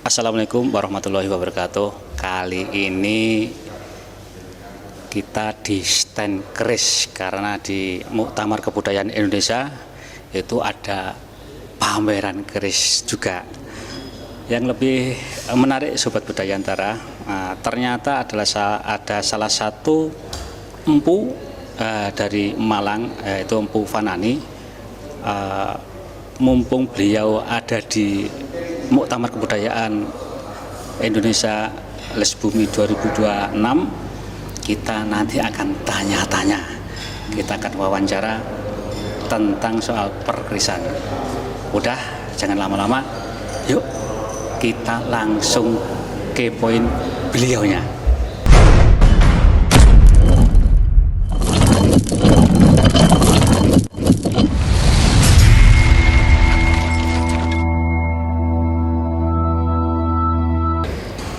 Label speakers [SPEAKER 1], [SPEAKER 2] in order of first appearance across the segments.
[SPEAKER 1] Assalamualaikum warahmatullahi wabarakatuh. Kali ini kita di stand keris karena di Muktamar Kebudayaan Indonesia itu ada pameran keris juga. Yang lebih menarik Sobat Budayantara, ternyata ada salah satu empu dari Malang, yaitu Empu Fanani. Mumpung beliau ada di Muktamar Kebudayaan Indonesia Lesbumi 2026, kita nanti akan tanya-tanya, kita akan wawancara tentang soal perkerisan. Udah, jangan lama-lama, yuk kita langsung kepoin beliaunya.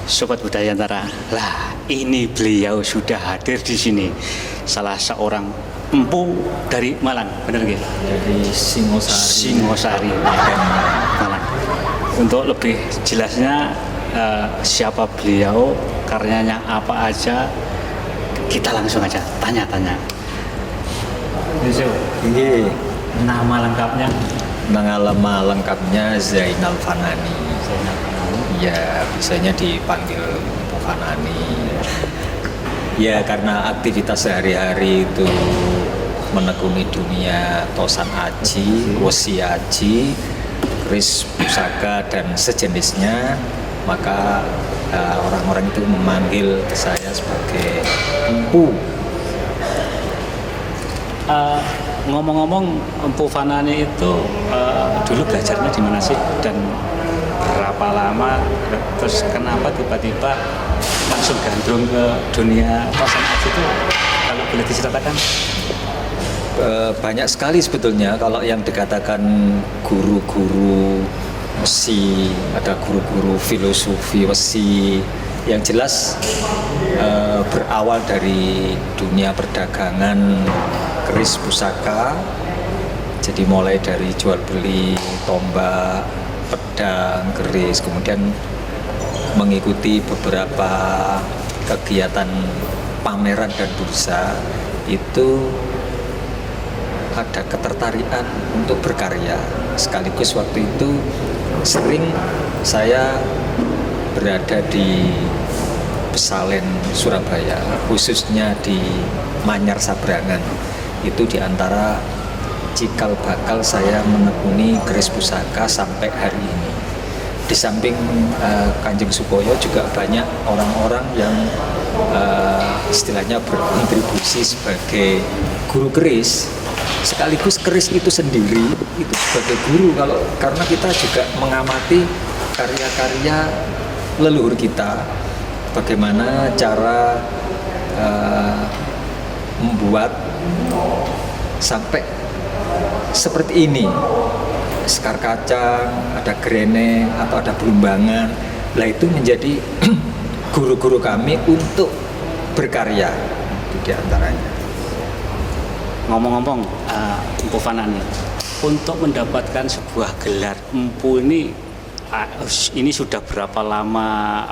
[SPEAKER 1] Sobat Budayantara, lah ini beliau sudah hadir di sini. Salah seorang empu dari Malang, benar nggih?
[SPEAKER 2] Dari
[SPEAKER 1] Singosari, Malang. Untuk lebih jelasnya siapa beliau, karyanya apa aja, kita langsung aja tanya-tanya.
[SPEAKER 2] Ini
[SPEAKER 1] Nama lengkapnya?
[SPEAKER 2] nama lengkapnya Zainal Fanani. Ya, biasanya dipanggil Empu Fanani. Ya, karena aktivitas sehari-hari itu menekuni dunia tosan aji, wesi aji, keris pusaka dan sejenisnya, maka orang-orang itu memanggil saya sebagai empu.
[SPEAKER 1] Ngomong-ngomong, Empu Fanani itu dulu belajarnya di mana sih dan berapa lama, terus kenapa tiba-tiba langsung gandrung ke dunia tosan aji itu, kalau boleh diceritakan?
[SPEAKER 2] Banyak sekali sebetulnya kalau yang dikatakan guru-guru wesi, ada guru-guru filosofi wesi. Yang jelas berawal dari dunia perdagangan keris pusaka, jadi mulai dari jual beli tombak, pedang, keris, kemudian mengikuti beberapa kegiatan pameran dan bursa, itu ada ketertarikan untuk berkarya. Sekaligus waktu itu sering saya berada di Pesalen, Surabaya, khususnya di Manyar Sabrangan. Itu diantara cikal bakal saya menekuni keris pusaka sampai hari ini. Di samping Kanjeng Supoyo juga banyak orang-orang yang istilahnya berkontribusi sebagai guru keris, sekaligus keris itu sendiri itu sebagai guru, karena kita juga mengamati karya-karya leluhur kita, bagaimana cara membuat sampai seperti ini, sekar kacang, ada grene atau ada belumbangan. Lah itu menjadi guru-guru kami untuk berkarya, itu diantaranya.
[SPEAKER 1] Ngomong-ngomong, Empu Fanani, untuk mendapatkan sebuah gelar empu ini sudah berapa lama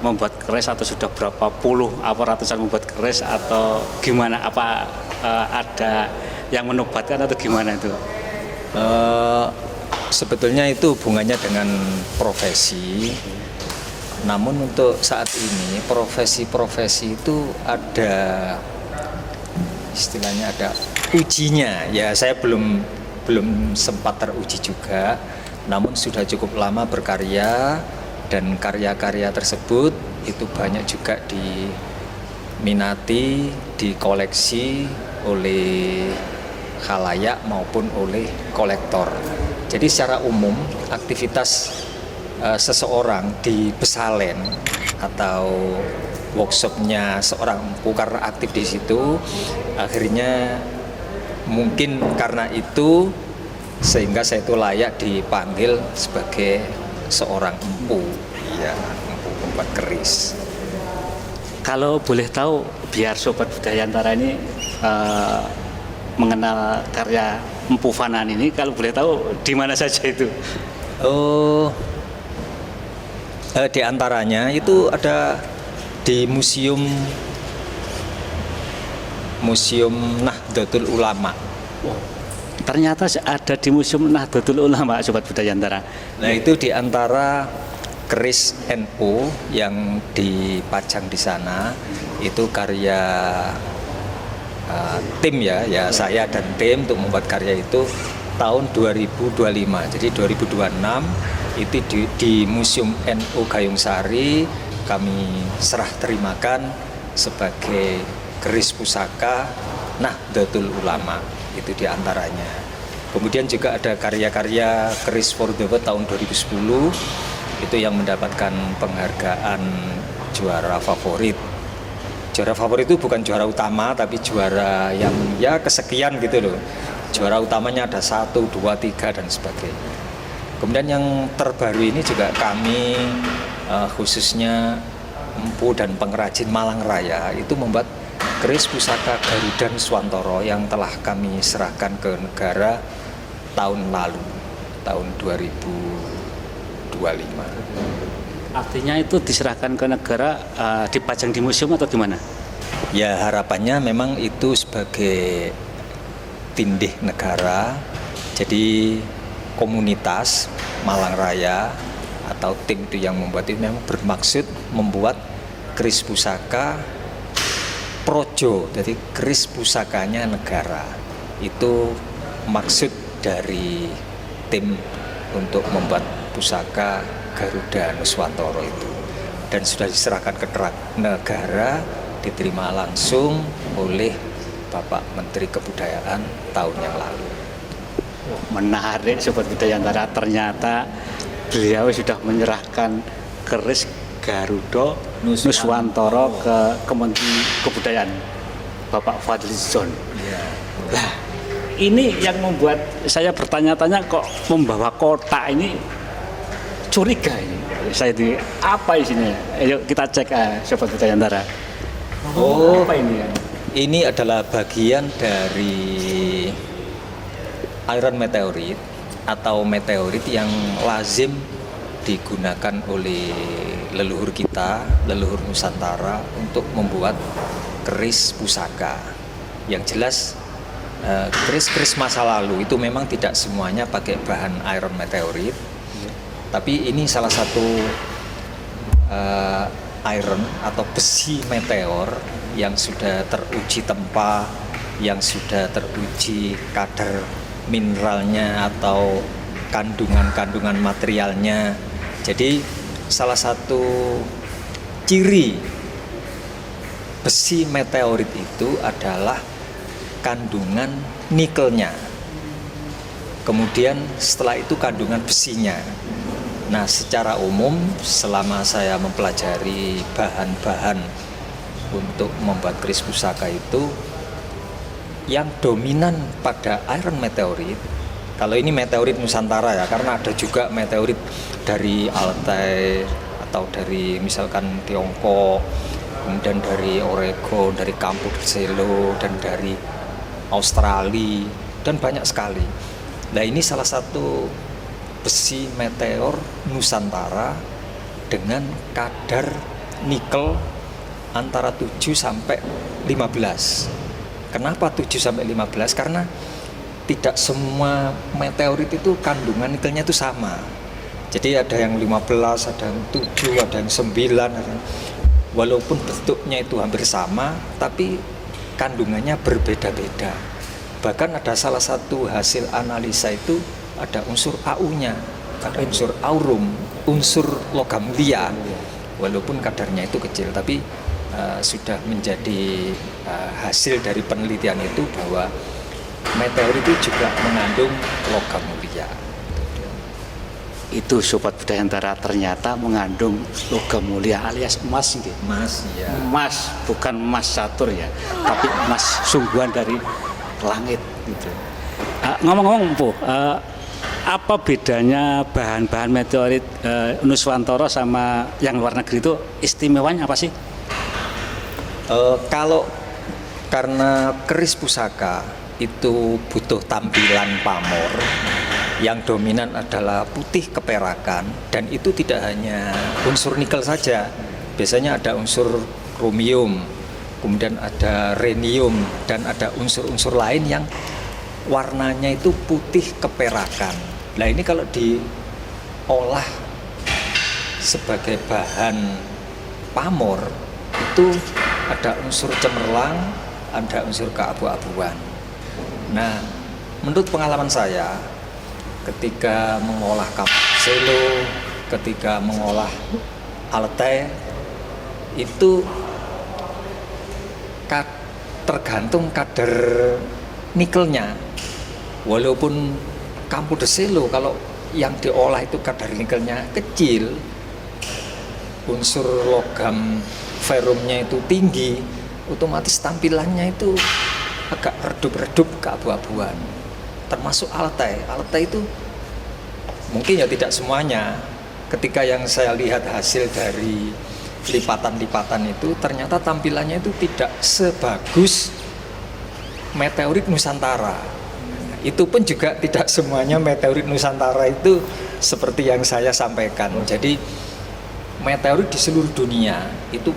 [SPEAKER 1] membuat keris, atau sudah berapa puluh ratusan membuat keris, atau gimana, ada yang menobatkan atau gimana itu?
[SPEAKER 2] Sebetulnya itu hubungannya dengan profesi. Namun untuk saat ini profesi-profesi itu ada istilahnya, ada ujinya. Ya, saya belum sempat teruji juga. Namun sudah cukup lama berkarya, dan karya-karya tersebut itu banyak juga diminati, dikoleksi oleh khalayak maupun oleh kolektor. Jadi secara umum aktivitas seseorang di Pesalen atau workshopnya seorang empu, karena aktif di situ, akhirnya mungkin karena itu sehingga saya itu layak dipanggil sebagai seorang empu, ya, empu pembuat keris.
[SPEAKER 1] Kalau boleh tahu, biar Sobat Budayantara ini mengenal karya Empu Fanani ini, kalau boleh tahu di mana saja itu?
[SPEAKER 2] Oh, Di antaranya itu ada di Museum Nahdlatul Ulama.
[SPEAKER 1] Ternyata ada di Museum Nahdlatul Ulama, Sobat Budayantara.
[SPEAKER 2] Nah, itu di antara keris NU yang dipajang di sana itu karya tim ya saya dan tim untuk membuat karya itu tahun 2025. Jadi 2026 itu di Museum NU Gayung Sari kami serah terimakan sebagai keris pusaka Nahdlatul Ulama, itu diantaranya. Kemudian juga ada karya-karya keris for the World tahun 2010 itu yang mendapatkan penghargaan juara favorit. Juara favorit itu bukan juara utama tapi juara yang ya kesekian gitu loh. Juara utamanya ada 1, 2, 3 dan sebagainya. Kemudian yang terbaru ini juga kami khususnya Empu dan pengrajin Malang Raya itu membuat keris pusaka Garuda Nuswantara yang telah kami serahkan ke negara tahun lalu, tahun 2025.
[SPEAKER 1] Artinya itu diserahkan ke negara, dipajang di museum atau gimana?
[SPEAKER 2] Ya harapannya memang itu sebagai tindih negara, jadi komunitas Malang Raya atau tim itu yang membuat itu memang bermaksud membuat keris pusaka projo, jadi keris pusakanya negara. Itu maksud dari tim untuk membuat pusaka Garuda Nuswantara itu, dan sudah diserahkan ke negara, diterima langsung oleh Bapak Menteri Kebudayaan tahun yang lalu.
[SPEAKER 1] Menarik Sobat Budayantara, ternyata beliau sudah menyerahkan keris Garuda Nuswantara ke Kementerian Kebudayaan Bapak Fadlizon. Nah, ini yang membuat saya bertanya-tanya, kok membawa kotak ini curiga ini. Saya di apa isinya? Ayo kita cek Sobat Budayantara. Apa ini ya?
[SPEAKER 2] Ini adalah bagian dari iron meteorit atau meteorit yang lazim digunakan oleh leluhur kita, leluhur Nusantara untuk membuat keris pusaka. Yang jelas keris-keris masa lalu itu memang tidak semuanya pakai bahan iron meteorit, tapi ini salah satu iron atau besi meteor yang sudah teruji tempa, yang sudah teruji kadar mineralnya atau kandungan-kandungan materialnya. Jadi salah satu ciri besi meteorit itu adalah kandungan nikelnya. Kemudian setelah itu kandungan besinya. Nah, secara umum selama saya mempelajari bahan-bahan untuk membuat keris pusaka itu, yang dominan pada iron meteorit, kalau ini meteorit Nusantara ya, karena ada juga meteorit dari Altai atau dari misalkan Tiongkok, kemudian dari Oregon, dari Campurselo, dan dari Australia, dan banyak sekali. Nah, ini salah satu besi meteor Nusantara dengan kadar nikel antara 7 sampai 15. Kenapa 7 sampai 15? Karena tidak semua meteorit itu kandungan nikelnya itu sama. Jadi ada yang 15, ada yang 7, ada yang 9, walaupun bentuknya itu hampir sama, tapi kandungannya berbeda-beda. Bahkan ada salah satu hasil analisa itu ada unsur AU-nya, ada unsur aurum, unsur logam mulia. Walaupun kadarnya itu kecil, tapi sudah menjadi hasil dari penelitian itu bahwa meteor itu juga mengandung logam mulia.
[SPEAKER 1] Itu Sobat Budayantara, ternyata mengandung logam mulia alias emas gitu.
[SPEAKER 2] Emas ya.
[SPEAKER 1] Emas, bukan emas catur ya, tapi emas sungguhan dari langit gitu. Ngomong-ngomong Bu, apa bedanya bahan-bahan meteorit Nuswantara sama yang luar negeri itu, istimewanya apa sih?
[SPEAKER 2] Kalau karena keris pusaka itu butuh tampilan pamor yang dominan adalah putih keperakan, dan itu tidak hanya unsur nikel saja. Biasanya ada unsur kromium, kemudian ada rhenium, dan ada unsur-unsur lain yang warnanya itu putih keperakan. Nah ini kalau diolah sebagai bahan pamor itu ada unsur cemerlang, ada unsur keabu-abuan. Nah, menurut pengalaman saya, ketika mengolah kapselo, ketika mengolah altai, itu tergantung kadar nikelnya. Walaupun Campo de Selo kalau yang diolah itu kadar nikelnya kecil, unsur logam ferrumnya itu tinggi, otomatis tampilannya itu agak redup-redup keabu-abuan. Termasuk altai itu mungkin ya tidak semuanya. Ketika yang saya lihat hasil dari lipatan-lipatan itu, ternyata tampilannya itu tidak sebagus meteorit Nusantara. Itu pun juga tidak semuanya meteorit Nusantara itu seperti yang saya sampaikan. Jadi meteorit di seluruh dunia itu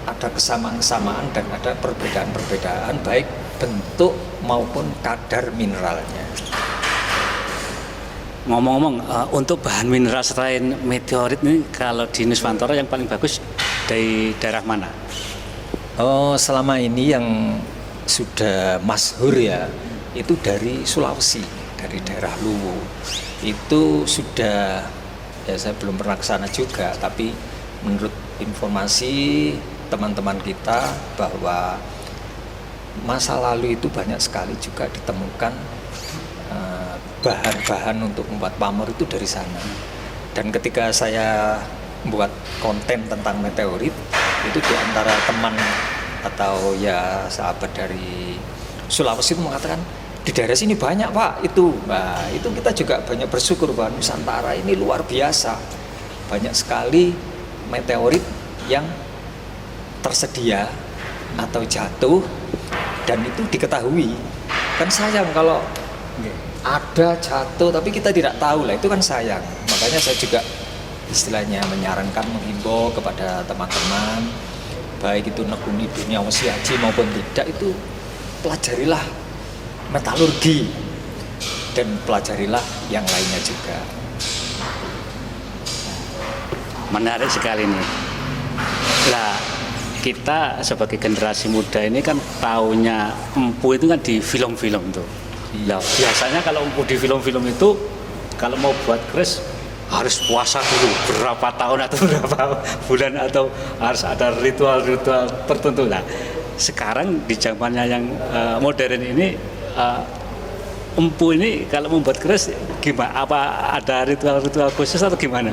[SPEAKER 2] ada kesamaan-kesamaan dan ada perbedaan-perbedaan baik bentuk maupun kadar mineralnya.
[SPEAKER 1] Ngomong-ngomong, untuk bahan mineral selain meteorit ini kalau di Nusantara yang paling bagus dari daerah mana?
[SPEAKER 2] Oh, selama ini yang sudah masyhur ya itu dari Sulawesi, dari daerah Luwu. Itu sudah, ya saya belum pernah ke sana juga, tapi menurut informasi teman-teman kita bahwa masa lalu itu banyak sekali juga ditemukan bahan-bahan untuk membuat pamor itu dari sana. Dan ketika saya membuat konten tentang meteorit, itu di antara teman atau ya sahabat dari Sulawesi itu mengatakan, di daerah sini banyak Pak itu. Nah, itu kita juga banyak bersyukur bahwa Nusantara ini luar biasa. Banyak sekali meteorit yang tersedia atau jatuh dan itu diketahui. Kan sayang kalau ada jatuh tapi kita tidak tahu, lah itu kan sayang. Makanya saya juga istilahnya menyarankan, menghimbau kepada teman-teman, baik itu nekuni dunia wesi haji maupun tidak, itu pelajarilah metalurgi dan pelajarilah yang lainnya juga.
[SPEAKER 1] Menarik sekali nih. Nah, kita sebagai generasi muda ini kan taunya empu itu kan di film-film tuh. Nah, biasanya kalau empu di film-film itu kalau mau buat keris harus puasa dulu berapa tahun atau berapa bulan, atau harus ada ritual-ritual tertentu. Nah, sekarang di zamannya yang modern ini, empu ini kalau membuat keris gimana? Apa ada ritual-ritual khusus atau gimana?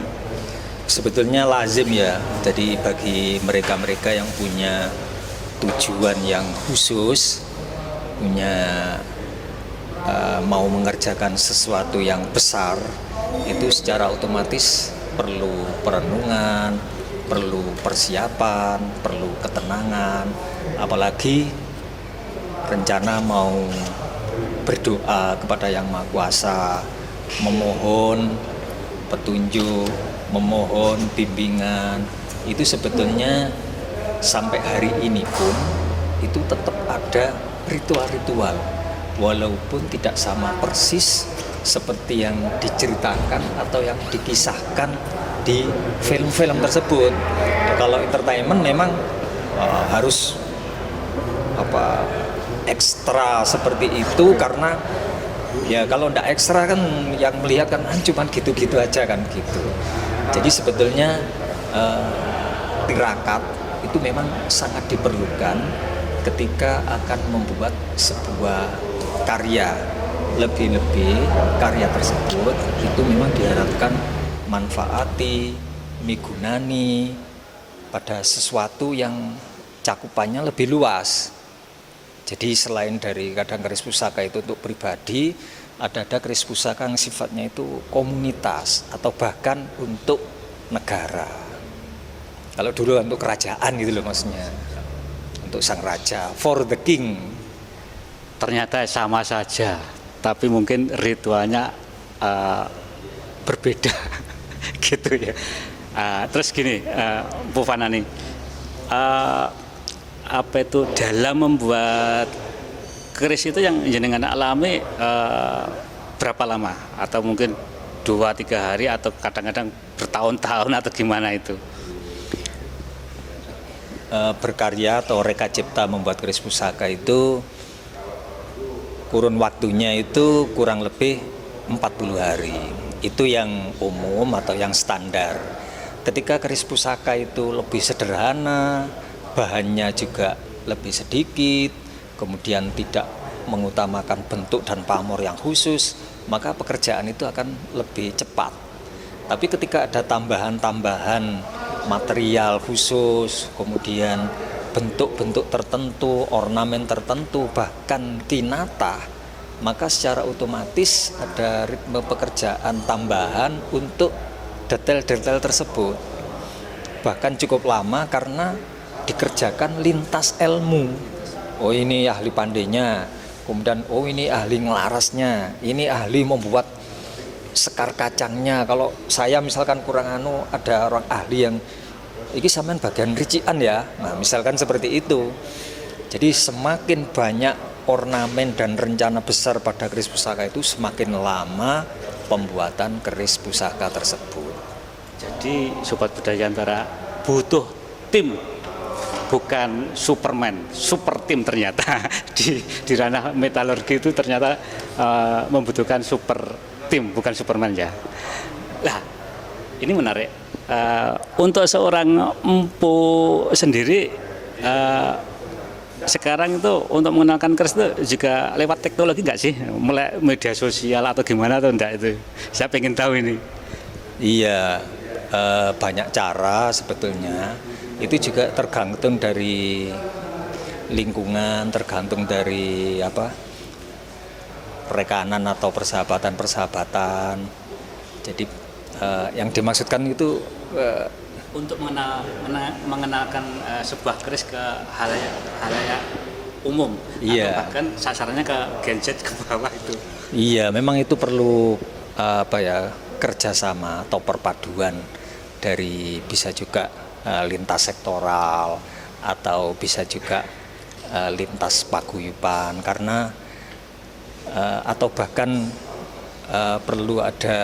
[SPEAKER 2] Sebetulnya lazim ya. Jadi bagi mereka-mereka yang punya tujuan yang khusus, punya mau mengerjakan sesuatu yang besar, itu secara otomatis perlu perenungan, perlu persiapan, perlu ketenangan, apalagi rencana mau berdoa kepada Yang Maha Kuasa, memohon petunjuk, memohon bimbingan. Itu sebetulnya sampai hari ini pun itu tetap ada ritual-ritual, walaupun tidak sama persis seperti yang diceritakan atau yang dikisahkan di film-film tersebut. Kalau entertainment memang harus ekstra seperti itu, karena ya kalau tidak ekstra kan yang melihat kan cuma gitu-gitu aja kan gitu. Jadi sebetulnya tirakat itu memang sangat diperlukan ketika akan membuat sebuah karya. Lebih-lebih karya tersebut itu memang diharapkan manfaati, migunani pada sesuatu yang cakupannya lebih luas. Jadi selain dari kadang keris pusaka itu untuk pribadi, ada keris pusaka yang sifatnya itu komunitas atau bahkan untuk negara. Kalau dulu untuk kerajaan gitu loh maksudnya, untuk sang raja, for the king.
[SPEAKER 1] Ternyata sama saja, tapi mungkin ritualnya eh, berbeda gitu ya. Terus gini, Bu Fanani, apa itu dalam membuat keris itu yang jenengan alami berapa lama? Atau mungkin 2-3 hari atau kadang-kadang bertahun-tahun atau gimana itu?
[SPEAKER 2] Berkarya atau reka cipta membuat keris pusaka itu kurun waktunya itu kurang lebih 40 hari. Itu yang umum atau yang standar. Ketika keris pusaka itu lebih sederhana, bahannya juga lebih sedikit, kemudian tidak mengutamakan bentuk dan pamor yang khusus, maka pekerjaan itu akan lebih cepat. Tapi ketika ada tambahan-tambahan material khusus, kemudian bentuk-bentuk tertentu, ornamen tertentu, bahkan tinata, maka secara otomatis ada ritme pekerjaan tambahan untuk detail-detail tersebut. Bahkan cukup lama karena dikerjakan lintas ilmu. Oh ini ahli pandainya, kemudian oh ini ahli ngelarasnya, ini ahli membuat sekar kacangnya. Kalau saya misalkan kurang ada orang ahli yang ini sampean bagian ricikan ya. Nah, misalkan seperti itu. Jadi semakin banyak ornamen dan rencana besar pada keris pusaka itu, semakin lama pembuatan keris pusaka tersebut.
[SPEAKER 1] Jadi Sobat Budaya Antara butuh tim, bukan Superman, super tim ternyata di ranah metalurgi itu ternyata membutuhkan super tim, bukan Superman ya. Lah, ini menarik. Untuk seorang empu sendiri, sekarang itu untuk mengenalkan keris itu juga lewat teknologi nggak sih? Mulai media sosial atau gimana atau enggak itu? Saya pengen tahu ini.
[SPEAKER 2] Iya, banyak cara sebetulnya. Itu juga tergantung dari lingkungan, tergantung dari rekanan atau persahabatan. Jadi yang dimaksudkan itu
[SPEAKER 1] untuk mengenalkan sebuah keris ke halayak umum,
[SPEAKER 2] iya.
[SPEAKER 1] Atau bahkan sasarannya ke gadget ke bawah itu.
[SPEAKER 2] Iya, memang itu perlu kerjasama atau perpaduan dari bisa juga lintas sektoral atau bisa juga lintas paguyuban, karena atau bahkan perlu ada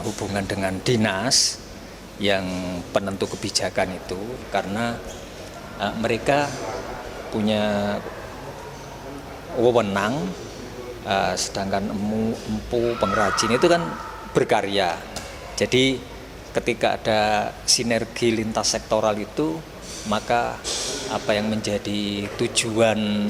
[SPEAKER 2] hubungan dengan dinas yang penentu kebijakan itu, karena mereka punya wewenang, sedangkan empu pengrajin itu kan berkarya. Jadi ketika ada sinergi lintas sektoral itu, maka apa yang menjadi tujuan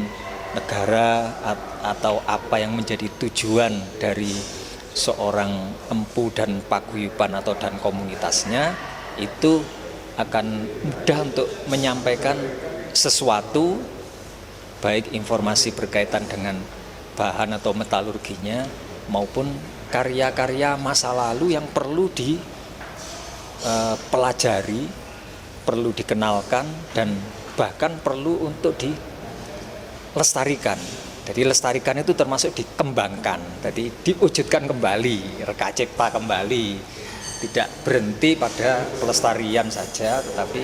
[SPEAKER 2] negara atau apa yang menjadi tujuan dari seorang empu dan paguyuban atau dan komunitasnya itu akan mudah untuk menyampaikan sesuatu, baik informasi berkaitan dengan bahan atau metalurginya maupun karya-karya masa lalu yang perlu dipelajari, perlu dikenalkan, dan bahkan perlu untuk dilestarikan. Jadi lestarikan itu termasuk dikembangkan, jadi diwujudkan kembali, reka cipta kembali, tidak berhenti pada pelestarian saja, tetapi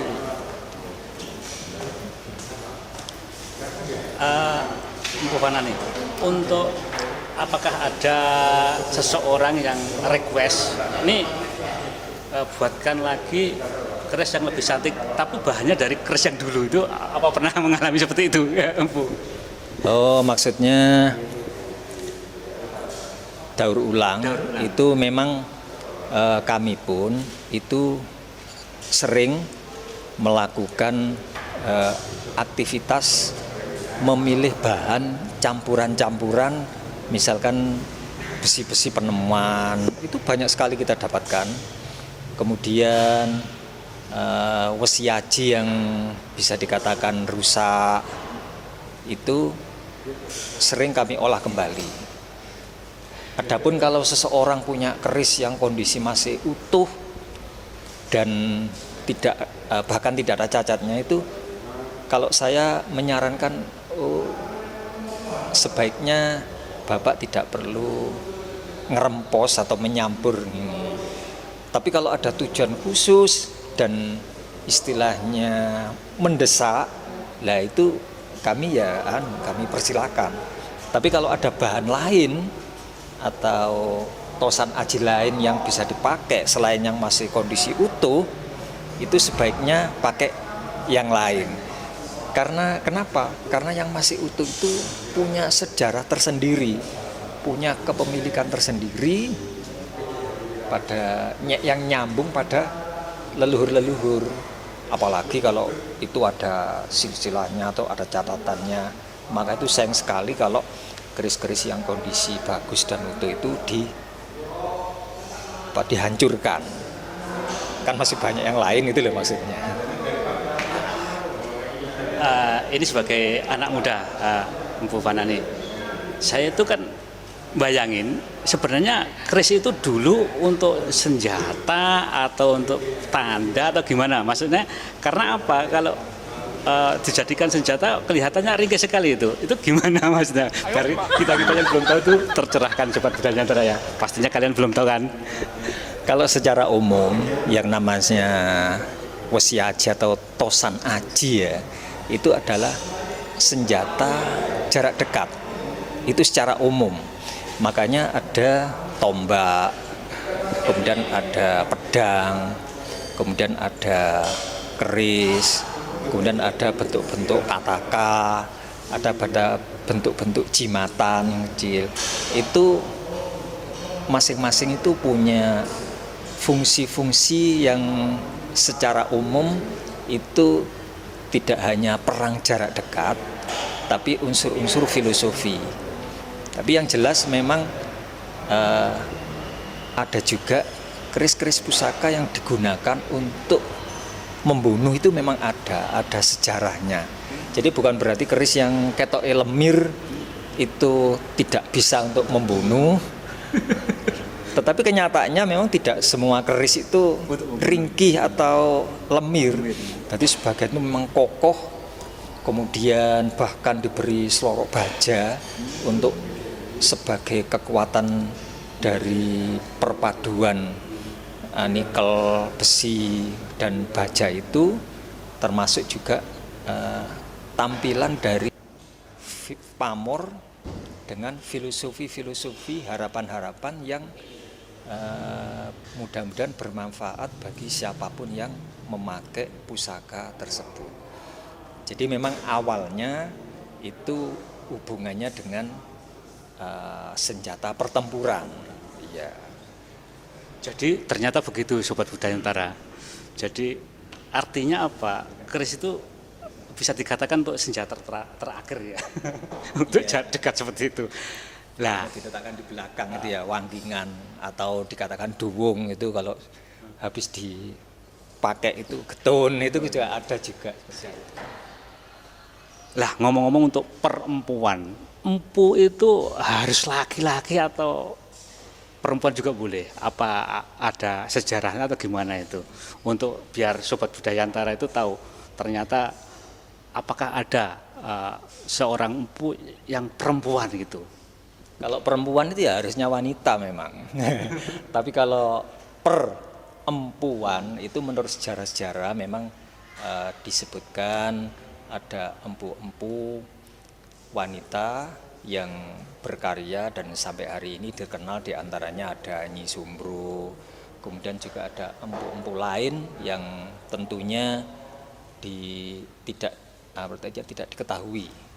[SPEAKER 1] Bu Fanani, untuk apakah ada seseorang yang request ini buatkan lagi keris yang lebih cantik, tapi bahannya dari keris yang dulu itu, apa pernah mengalami seperti itu ya, Bu?
[SPEAKER 2] Oh, maksudnya daur ulang. Itu memang kami pun itu sering melakukan aktivitas memilih bahan campuran-campuran, misalkan besi-besi penemuan, itu banyak sekali kita dapatkan. Kemudian wesiaji yang bisa dikatakan rusak, itu sering kami olah kembali. Adapun kalau seseorang punya keris yang kondisi masih utuh dan tidak bahkan tidak ada cacatnya, itu kalau saya menyarankan sebaiknya Bapak tidak perlu ngerempos atau menyambur. Tapi kalau ada tujuan khusus dan istilahnya mendesak, lah itu kami kami persilakan. Tapi kalau ada bahan lain atau tosan aji lain yang bisa dipakai selain yang masih kondisi utuh, itu sebaiknya pakai yang lain. Karena kenapa? Karena yang masih utuh itu punya sejarah tersendiri, punya kepemilikan tersendiri pada yang nyambung pada leluhur-leluhur. Apalagi kalau itu ada silsilahnya atau ada catatannya, maka itu sayang sekali kalau keris-keris yang kondisi bagus dan utuh itu dihancurkan. Kan masih banyak yang lain, itu loh maksudnya.
[SPEAKER 1] Ini sebagai anak muda, Mpu Fanani, saya itu kan bayangin sebenarnya keris itu dulu untuk senjata atau untuk tanda atau gimana, maksudnya karena apa? Kalau dijadikan senjata kelihatannya ringkih sekali, itu gimana maksudnya? Dari kita yang belum tahu itu tercerahkan Sobat Budaya Nusantara ya, pastinya kalian belum tahu kan?
[SPEAKER 2] Kalau secara umum yang namanya wesi aji atau tosan aji ya, itu adalah senjata jarak dekat, itu secara umum. Makanya ada tombak, kemudian ada pedang, kemudian ada keris, kemudian ada bentuk-bentuk kataka, ada bentuk-bentuk jimatan yang kecil. Itu masing-masing itu punya fungsi-fungsi yang secara umum itu tidak hanya perang jarak dekat, tapi unsur-unsur filosofi. Tapi yang jelas memang ada juga keris-keris pusaka yang digunakan untuk membunuh, itu memang ada sejarahnya. Jadi bukan berarti keris yang ketok lemir itu tidak bisa untuk membunuh. Tetapi kenyataannya memang tidak semua keris itu ringkih atau lemir. Jadi sebagian itu memang kokoh, kemudian bahkan diberi selorok baja untuk sebagai kekuatan dari perpaduan nikel, besi, dan baja itu, termasuk juga tampilan dari pamor dengan filosofi-filosofi, harapan-harapan yang mudah-mudahan bermanfaat bagi siapapun yang memakai pusaka tersebut. Jadi memang awalnya itu hubungannya dengan senjata pertempuran. Ya.
[SPEAKER 1] Jadi ternyata begitu Sobat Budaya Nusantara. Jadi artinya apa? Keris itu bisa dikatakan untuk senjata terakhir ya. Untuk jarak dekat seperti itu. Lah,
[SPEAKER 2] diletakkan di belakang itu ya, wangkingan atau dikatakan duwung, itu kalau habis dipakai itu getun, itu juga ada juga.
[SPEAKER 1] Lah, ngomong-ngomong untuk perempuan, empu itu harus laki-laki atau perempuan juga boleh? Apa ada sejarahnya atau gimana itu? Untuk biar Sobat Budaya Nusantara itu tahu ternyata apakah ada seorang empu yang perempuan gitu?
[SPEAKER 2] Kalau perempuan itu ya harusnya wanita memang. Tapi kalau perempuan itu menurut sejarah-sejarah memang disebutkan ada empu-empu wanita yang berkarya dan sampai hari ini dikenal, diantaranya ada Nyi Sumbro, kemudian juga ada empu-empu lain yang tentunya tidak diketahui.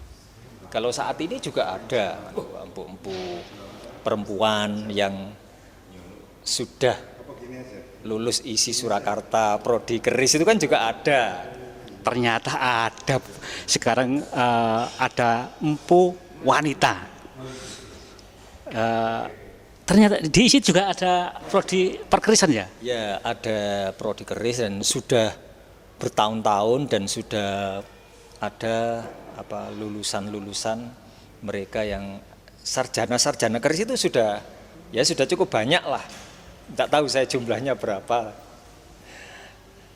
[SPEAKER 2] Kalau saat ini juga ada empu-empu perempuan yang sudah lulus isi Surakarta Prodi Keris, itu kan juga ada.
[SPEAKER 1] Ternyata ada sekarang ada empu wanita. Ternyata diisi juga ada prodi perkerisan ya?
[SPEAKER 2] Ya, ada prodi keris dan sudah bertahun-tahun dan sudah ada lulusan-lulusan mereka yang sarjana keris itu sudah cukup banyak lah. Tidak tahu saya jumlahnya berapa.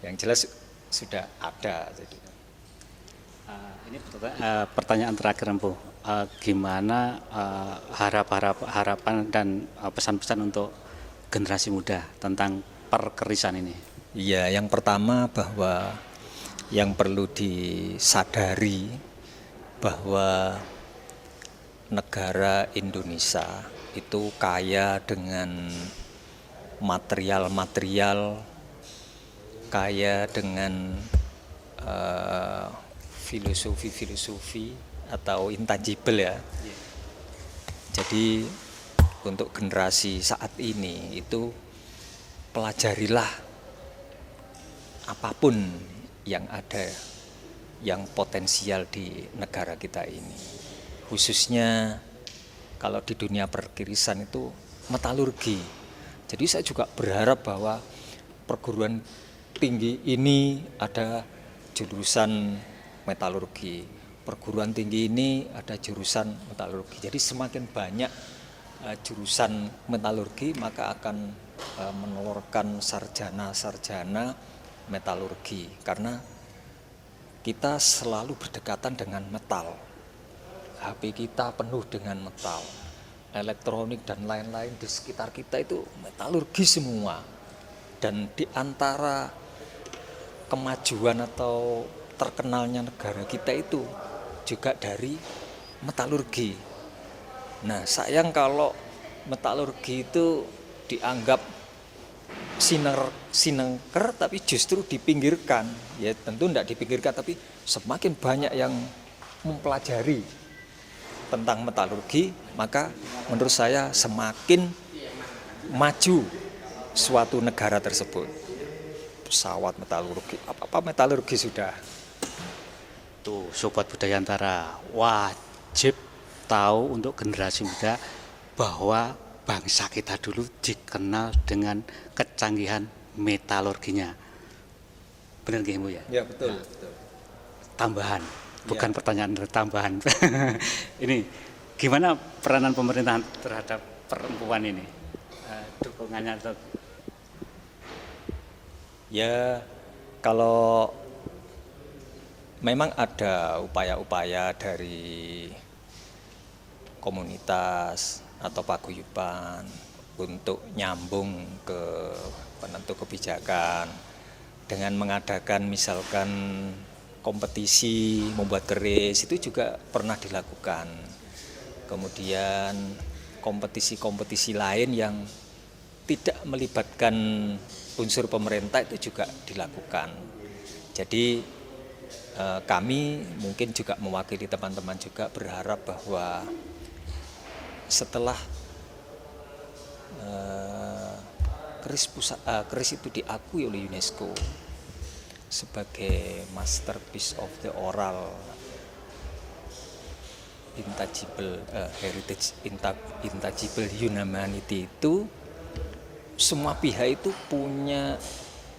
[SPEAKER 2] Yang jelas sudah ada.
[SPEAKER 1] Ini pertanyaan terakhir, Empu. Gimana harapan dan pesan-pesan untuk generasi muda tentang perkerisan ini?
[SPEAKER 2] Ya, yang pertama bahwa yang perlu disadari bahwa negara Indonesia itu kaya dengan material-material, kaya dengan filosofi-filosofi atau intangible ya. Jadi untuk generasi saat ini itu pelajarilah apapun yang ada yang potensial di negara kita ini. Khususnya kalau di dunia perkirisan itu metalurgi. Jadi saya juga berharap bahwa perguruan tinggi ini ada jurusan metalurgi, perguruan tinggi ini ada jurusan metalurgi. Jadi semakin banyak jurusan metalurgi maka akan menelurkan sarjana-sarjana metalurgi, karena kita selalu berdekatan dengan metal. HP kita penuh dengan metal, elektronik dan lain-lain di sekitar kita itu metalurgi semua. Dan di antara kemajuan atau terkenalnya negara kita itu juga dari metalurgi. Nah, sayang kalau metalurgi itu dianggap sinengker tapi justru dipinggirkan. Ya tentu tidak dipinggirkan, tapi semakin banyak yang mempelajari tentang metalurgi, maka menurut saya semakin maju suatu negara tersebut. Pesawat metalurgi, apa-apa metalurgi sudah.
[SPEAKER 1] Tuh, Sobat Budayantara, wajib tahu untuk generasi muda bahwa bangsa kita dulu dikenal dengan kecanggihan metalurginya. Benar nggih, Bu ya?
[SPEAKER 2] Ya, betul, betul.
[SPEAKER 1] Tambahan, bukan pertanyaan, tambahan. Ini gimana peranan pemerintahan terhadap perempuan ini? Dukungannya atau
[SPEAKER 2] ya, kalau memang ada upaya-upaya dari komunitas atau paguyuban untuk nyambung ke penentu kebijakan dengan mengadakan misalkan kompetisi membuat keris, itu juga pernah dilakukan. Kemudian kompetisi-kompetisi lain yang tidak melibatkan unsur pemerintah itu juga dilakukan. Jadi kami mungkin juga mewakili teman-teman juga berharap bahwa setelah keris itu diakui oleh UNESCO sebagai masterpiece of the oral intangible heritage intangible humanity, itu semua pihak itu punya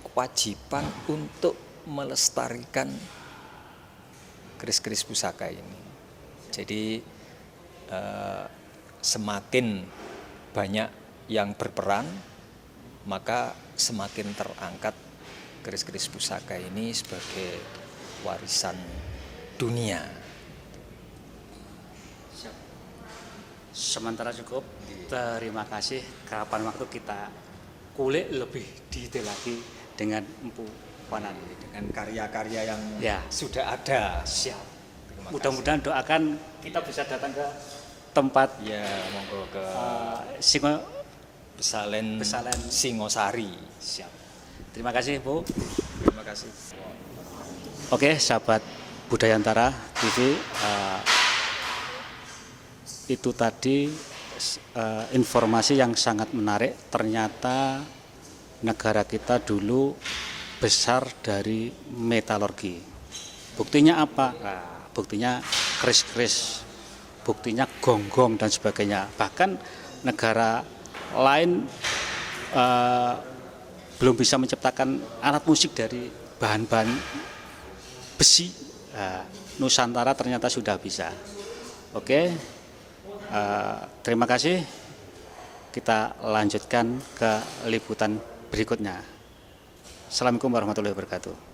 [SPEAKER 2] kewajiban untuk melestarikan keris-keris pusaka ini. Jadi semakin banyak yang berperan, maka semakin terangkat keris-keris pusaka ini sebagai warisan dunia.
[SPEAKER 1] sementara cukup? Terima kasih. Kapan waktu kita kulik lebih detail lagi dengan Empu Wanan,
[SPEAKER 2] Dengan karya-karya yang
[SPEAKER 1] ya,
[SPEAKER 2] sudah ada.
[SPEAKER 1] siap. Mudah-mudahan doakan kita bisa datang ke tempat
[SPEAKER 2] Ya, monggo ke
[SPEAKER 1] Singo.
[SPEAKER 2] Besalen Singosari.
[SPEAKER 1] Siap. Terima kasih, Bu.
[SPEAKER 2] Terima kasih.
[SPEAKER 1] Oke, sahabat Budayantara TV, itu tadi informasi yang sangat menarik. Ternyata negara kita dulu besar dari metalurgi. Buktinya apa? Nah, buktinya keris-keris, buktinya gonggong dan sebagainya. Bahkan negara lain belum bisa menciptakan alat musik dari bahan-bahan besi. Nusantara ternyata sudah bisa. Oke, terima kasih. Kita lanjutkan ke liputan berikutnya. Assalamualaikum warahmatullahi wabarakatuh.